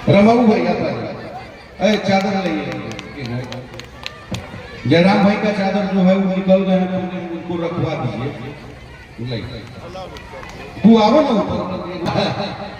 रमाऊ भाई आता है, अरे चादर ले, जयराम भाई का चादर जो है वो निकल गए हैं, उनको रखवा दीजिए। तू आओ ना ऊपर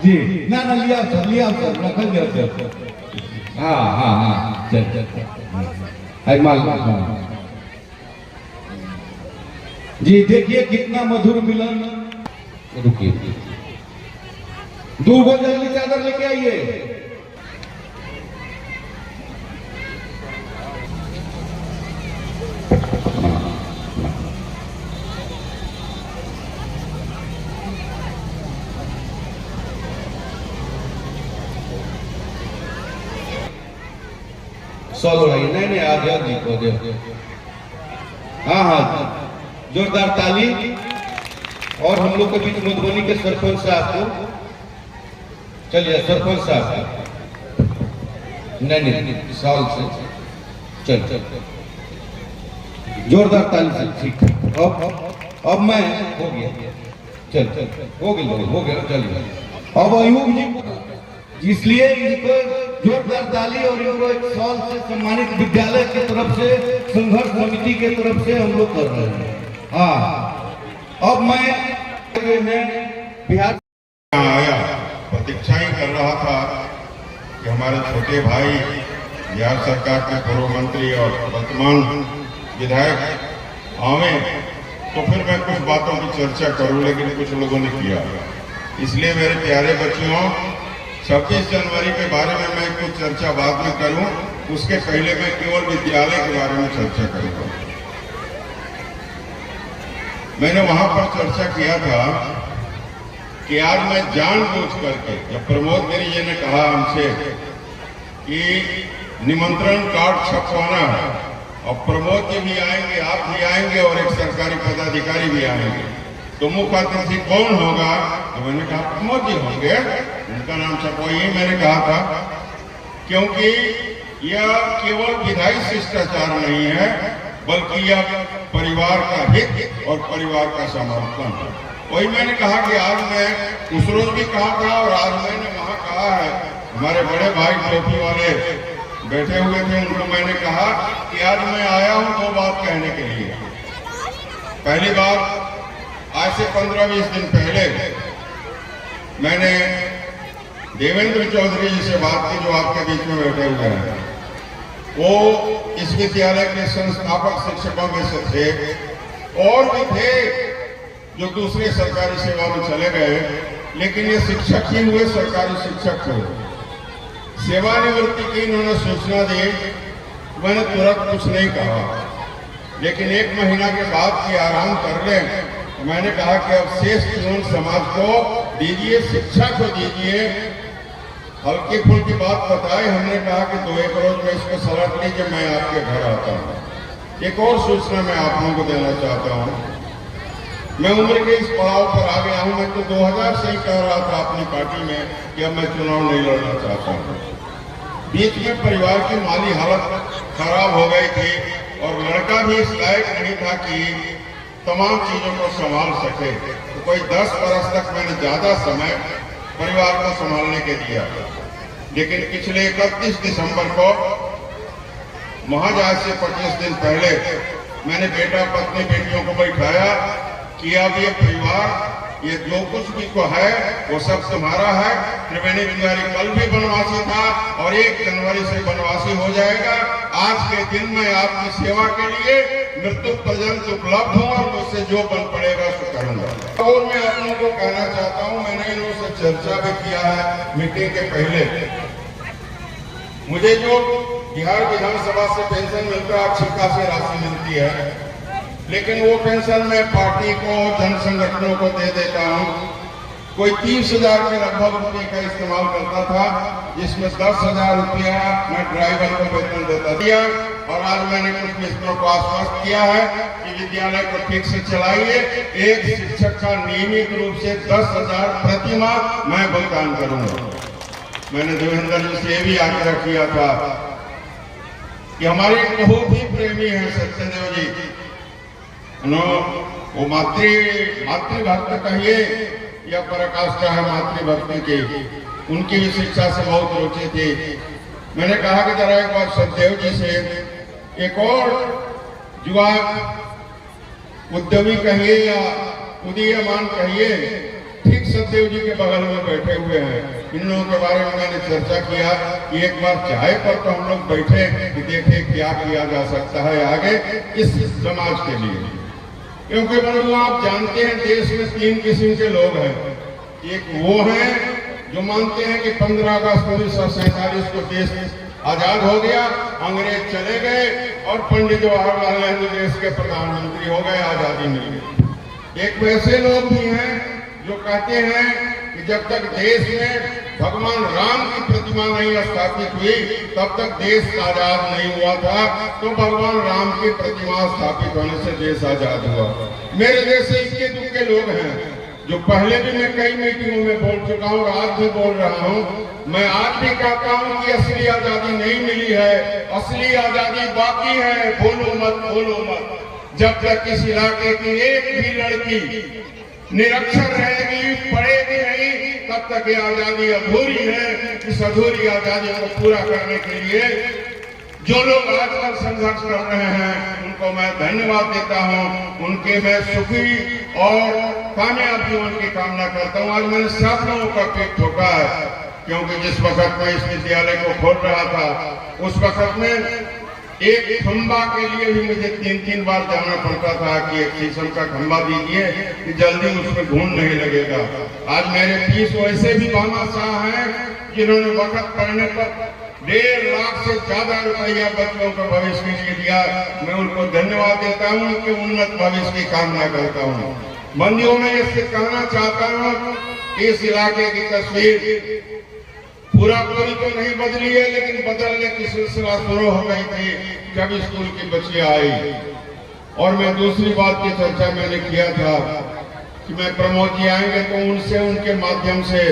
जी, ना ना लिया सर रखल गया सर। हाँ चल माल जी, देखिए कितना मधुर मिलन। रुकिए, दो गो जल्दी चादर लेके आइए। सोलो भाई, नहीं आ गया जी को दे। हाँ जोरदार ताली। और हम लोग के बीच मधुबनी के सरपंच साहब को, चलिए सरपंच साहब, नहीं साल से चल जोरदार ताली से, ठीक। अब मैं हो गया, चल हो गया चलिए। अब अयूब जी, इसलिए इनको जोरदार ताली और इनको एक साल से सम्मानित विद्यालय की तरफ से, संघर्ष समिति के तरफ से हम लोग कर रहे हैं। हाँ, अब मैं बिहार आया, प्रतीक्षा ही कर रहा था कि हमारे छोटे भाई बिहार सरकार के पूर्व मंत्री और वर्तमान विधायक आवे, तो फिर मैं कुछ बातों की चर्चा करूं, लेकिन कुछ लोगों ने किया। इसलिए मेरे प्यारे बच्चों, 26 जनवरी के बारे में मैं कुछ चर्चा बाद में करूं, उसके पहले मैं केवल विद्यालय के बारे में चर्चा करूंगा। मैंने वहां पर चर्चा किया था कि आज मैं जानबूझ करके, जब प्रमोद गिरी जी ने कहा हमसे कि निमंत्रण कार्ड छपवाना है और प्रमोद जी भी आएंगे, आप भी आएंगे और एक सरकारी पदाधिकारी भी आएंगे, तो मुख्य अतिथि कौन होगा? तो मैंने कहा प्रमोद जी होंगे, उनका नाम छपवाइए। मैंने कहा था क्योंकि यह केवल विधायी शिष्टाचार नहीं है, बल्कि यह परिवार का हित और परिवार का समर्पण है। वही मैंने कहा कि आज मैं उस रोज भी कहा था और आज मैंने वहां कहा है, हमारे बड़े भाई टोपी वाले बैठे हुए थे, उनको मैंने कहा कि आज मैं आया हूं 2 बात कहने के लिए। पहली बात, आज से 15-20 दिन पहले मैंने देवेंद्र चौधरी जी से बात की, जो आपके बीच में बैठे हुए हैं। वो इस विद्यालय के संस्थापक शिक्षकों में से थे, और भी थे जो दूसरे सरकारी सेवा में चले गए, लेकिन ये शिक्षक ही हुए, सरकारी शिक्षक हुए। सेवानिवृत्ति की इन्होंने सूचना दी, मैंने तुरंत कुछ नहीं कहा, लेकिन 1 महीना के बाद की आराम कर लें, तो मैंने कहा कि अब शेष जीवन समाज को दीजिए, शिक्षा को दीजिए। हल्की फुल्की बात बताई, हमने कहा कि 2-1 रोज में इसको सलट लीजिए, मैं आपके घर आता हूँ। एक और सूचना मैं आप लोगों को देना चाहता हूँ, मैं उम्र के इस पड़ाव पर आ गया हूँ। मैं तो 2000 से ही कह रहा था अपनी पार्टी में कि अब मैं चुनाव नहीं लड़ना चाहता हूँ। बीच में परिवार की माली हालत खराब हो गई थी और लड़का भी इस लायक नहीं था कि तमाम चीजों को संभाल सके, तो कोई 10 बरस तक मैंने ज्यादा समय परिवार को संभालने के दिया। लेकिन पिछले 31 दिसंबर को, महज आज से 25 दिन पहले, मैंने बेटा पत्नी बेटियों को बैठाया कि अब ये परिवार, ये जो कुछ भी को है वो सब तुम्हारा है। त्रिवेणी बिहारी कल भी वनवासी था और 1 जनवरी से वनवासी हो जाएगा। आज के दिन मैं आपकी सेवा के लिए मृत्यु पर्यंत उपलब्ध हूँ और मुझसे जो बन पड़ेगा सो करूंगा। और मैं आप लोगों को कहना चाहता हूँ, मैंने इन लोगों से चर्चा भी किया है मीटिंग के पहले। मुझे जो बिहार विधानसभा से पेंशन मिलता है, अच्छी खासी राशि मिलती है, लेकिन वो पेंशन मैं पार्टी को, जन संगठनों को दे देता हूँ। कोई 30,000 के लगभग रुपये का इस्तेमाल करता था, जिसमें 10,000 रुपया मैं ड्राइवर को वेतन देता था। और आज मैंने कुछ मित्रों को आश्वस्त किया है कि विद्यालय को ठीक से चलाइए। एक शिक्षक का नियमित रूप से 10,000 प्रति माह मैं भुगतान करूंगा। मैंने देवेंद्र जी से भी आग्रह किया था कि हमारे बहुत ही प्रेमी हैं सत्यदेव जी, वो मातृभक्त कहिए या पराकाष्ठा है मातृभक्ति की, उनकी भी शिक्षा से बहुत रुचि थी। मैंने कहा कि जरा एक बार सतदेव जी से एक और युवा उद्यमी कहिए या उदीयमान कहिए, ठीक सतदेव जी के बगल में बैठे हुए हैं, इन लोगों के बारे में मैंने चर्चा किया कि एक बार चाय पर तो हम लोग बैठे कि देखे क्या किया जा सकता है आगे इस समाज के लिए। क्योंकि बंधु आप जानते हैं देश में 3 किस्म के लोग हैं। एक वो हैं जो मानते हैं कि 15 अगस्त 1947 को देश आजाद हो गया, अंग्रेज चले गए और पंडित जवाहरलाल नेहरू देश के प्रधानमंत्री हो गए, आजादी मिल गई। एक वैसे लोग भी हैं जो कहते हैं कि जब तक देश में भगवान राम की प्रतिमा नहीं स्थापित हुई तब तक देश आजाद नहीं हुआ था, तो भगवान राम की प्रतिमा स्थापित होने से देश आजाद हुआ। मेरे जैसे इक्के दुक्के लोग हैं जो पहले भी मैं कई मीटिंगों में बोल चुका हूँ और आज भी बोल रहा हूँ। मैं आज भी कहता हूँ कि असली आजादी नहीं मिली है, असली आजादी बाकी है। बोलो मत, बोलो मत। जब तक इस इलाके की एक भी लड़की निरक्षर रहेगी, पढ़ेगी नहीं, तब तक ये आजादी अधूरी है। इस अधूरी आजादी को पूरा करने के लिए जो लोग आजकल संघर्ष कर रहे हैं उनको मैं धन्यवाद देता हूं, उनके मैं सुखी और कामयाब जीवन की कामना करता हूं। आज मैंने सब लोगों का पेट ठोका है, क्योंकि जिस वक्त मैं इस विद्यालय को खोल रहा था उस वक्त में एक खंबा के लिए भी मुझे 3-3 बार जाना पड़ता था कि एक शीशम का खंबा दीजिए कि जल्दी उसमें घून नहीं लगेगा। आज मेरे फीस वैसे भी भामाशाह हैं जिन्होंने वक्त पढ़ने पर 1.5 लाख से ज्यादा रुपया बच्चों को भविष्य के लिए दिया। मैं उनको धन्यवाद देता हूँ, उनके उन्नत भविष्य की कामना करता हूँ। बंदियों में इससे कहना चाहता हूँ कि इस इलाके की तस्वीर पूरा पूरी तो नहीं बदली है, लेकिन बदलने की सिलसिला शुरू हो गई थी जब स्कूल की बच्चियां आई। और मैं दूसरी बात की चर्चा मैंने किया था कि मैं प्रमोद जी आएंगे तो उनसे, उनके माध्यम से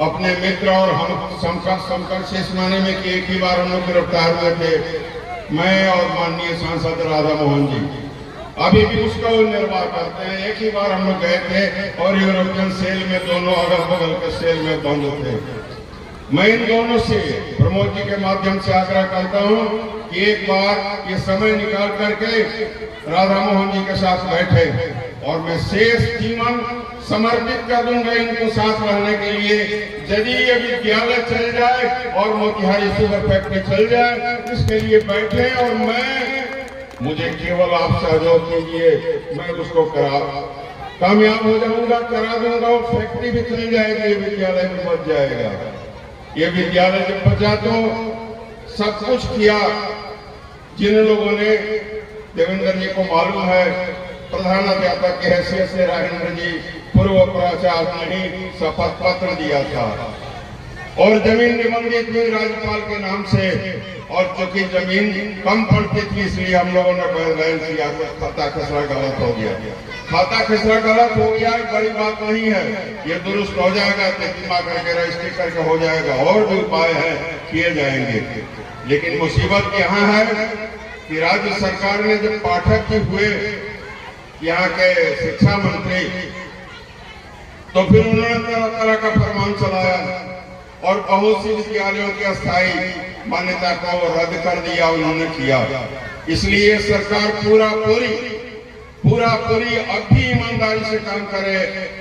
अपने मित्र और हम समकक्ष इस माने में कि एक ही बार हम लोग गिरफ्तार हुए थे, मैं और माननीय सांसद राधा मोहन जी, अभी भी उसका वो निर्वाह करते हैं। एक ही बार हम लोग गए थे और यूरोपियन सेल में दोनों अगल बगल के सेल में बंद थे। मैं इन दोनों से प्रमोद जी के माध्यम से आग्रह करता हूं कि एक बार ये समय निकाल करके राधा मोहन जी के साथ बैठे और मैं शेष जीवन समर्पित कर दूंगा इनको साथ रहने के लिए। यदि ये विद्यालय चल जाए और मोतिहारी शुगर फैक्ट्री चल जाए, इसके लिए बैठे और मुझे केवल आप सहयोग कीजिए, मैं उसको कामयाब हो जाऊंगा, करा दूंगा। और फैक्ट्री भी चल जाएगी, ये विद्यालय भी बच जाएगा। ये विद्यालय जब बचा तो सब कुछ किया। जिन लोगों ने, देवेंद्र जी को मालूम है, प्रधानाध्यापक की हैसियत से राजेंद्र जी पूर्व प्राचार्य ने शपथ पत्र दिया था और जमीन निबंधित हुई राज्यपाल के नाम से। और चूंकि जमीन कम पड़ती थी इसलिए हम लोगों ने बैन किया, खाता खसरा गलत हो गया। खाता खसरा गलत हो गया बड़ी बात नहीं है, ये दुरुस्त हो जाएगा, तर्जुमा करके रजिस्ट्री करके हो जाएगा। और भी उपाय है, किए जाएंगे। लेकिन मुसीबत यहाँ है कि राज्य सरकार ने जब पाठक जी हुए यहाँ के शिक्षा मंत्री, तो फिर उन्होंने तरह तरह का फरमान चलाया और बहुत सी विद्यालयों की अस्थायी मान्यता को रद्द कर दिया उन्होंने किया। इसलिए सरकार पूरा पूरी अब भी ईमानदारी से काम करे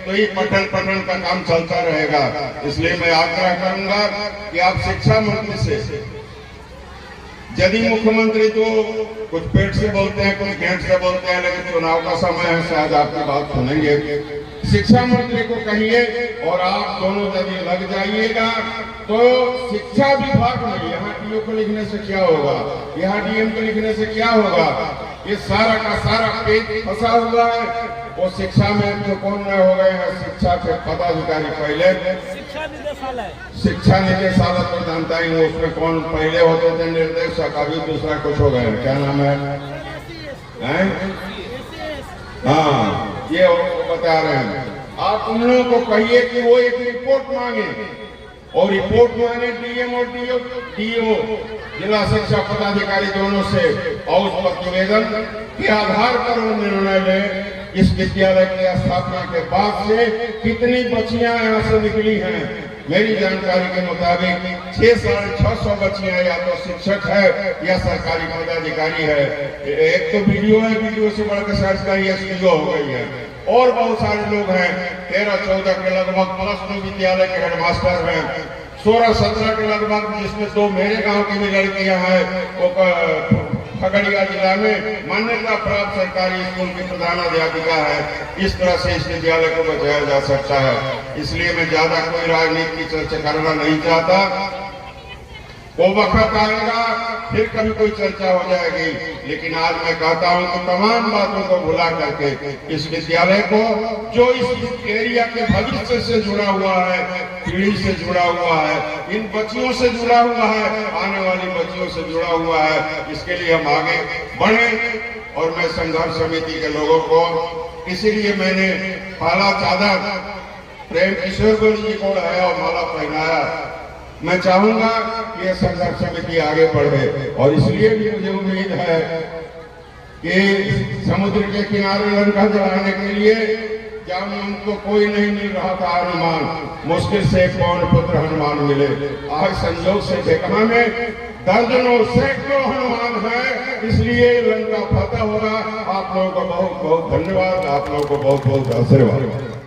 तो ये पठन का काम चलता रहेगा। इसलिए मैं आग्रह करूंगा कि आप शिक्षा मंत्री से, यदि मुख्यमंत्री तो कुछ पेट से बोलते हैं, कुछ घेंट से बोलते हैं, लेकिन चुनाव का समय है, शायद आपकी बात सुनेंगे। शिक्षा मंत्री को कहिए और आप दोनों यदि लग जाइएगा तो शिक्षा विभाग में यहाँ डीओ को लिखने से क्या होगा, यहाँ डीएम को लिखने से क्या होगा, ये सारा का सारा पेट फंसा हुआ है। वो शिक्षा में जो कौन न हो गए हैं, शिक्षा के पदाधिकारी पहले शिक्षा निदेशालय तो जानता ही नहीं, उसमें कौन पहले होते थे निर्देशक, अभी दूसरा कुछ हो गए, क्या नाम है? हाँ, ये बता रहे हैं। आप उन लोगों को कहिए कि वो एक रिपोर्ट मांगे और रिपोर्ट मांगे डीएम और डीओ जिला शिक्षा पदाधिकारी दोनों से, और उस प्रतिवेदन के आधार पर वो निर्णय ले इस विद्यालय की स्थापना के बाद से कितनी बच्चियां यहाँ से निकली हैं। मेरी जानकारी के मुताबिक 600-650 बच्चियां या तो शिक्षक है या सरकारी पदाधिकारी है। एक तो वीडियो है, वीडियो से बढ़कर शायद का SPO हो गई है, और बहुत सारे लोग हैं। 13-14 के लगभग +2 विद्यालय के हेडमास्टर हैं, 16-17 के लगभग, जिसमें 2 मेरे गांव की भी लड़कियां हैं। वो खगड़िया जिला में मान्यता प्राप्त सरकारी स्कूल की प्रधानाध्यापिका है। इस तरह से इस विद्यालय को बचाया जा सकता है। इसलिए मैं ज्यादा कोई राजनीति की चर्चा करना नहीं चाहता। वो वक्त आएगा फिर कभी कोई चर्चा हो जाएगी, लेकिन आज मैं कहता हूं कि तमाम बातों को भुला करके इस विद्यालय को, जो इस एरिया के भविष्य से जुड़ा हुआ है, पीढ़ी से जुड़ा हुआ है, इन बच्चियों से जुड़ा हुआ है, आने वाली बच्चियों से जुड़ा हुआ है, इसके लिए हम आगे बढ़े। और मैं संघर्ष समिति के लोगों को, इसीलिए मैंने काला चादर प्रेम किशोर गोली जी को ओढ़ाया और माला पहनाया। मैं चाहूंगा कि यह संघर्ष समिति आगे बढ़े, और इसलिए भी मुझे उम्मीद है कि समुद्र के किनारे लंका जलाने के लिए जब उनको कोई नहीं मिल रहा था हनुमान, मुश्किल से एक पवन पुत्र हनुमान मिले। आज संजोग से देखा में दर्जनों सैकड़ों हनुमान है, इसलिए लंका फतह होगा। आप लोगों को बहुत बहुत धन्यवाद, आप लोगों को बहुत बहुत आशीर्वाद।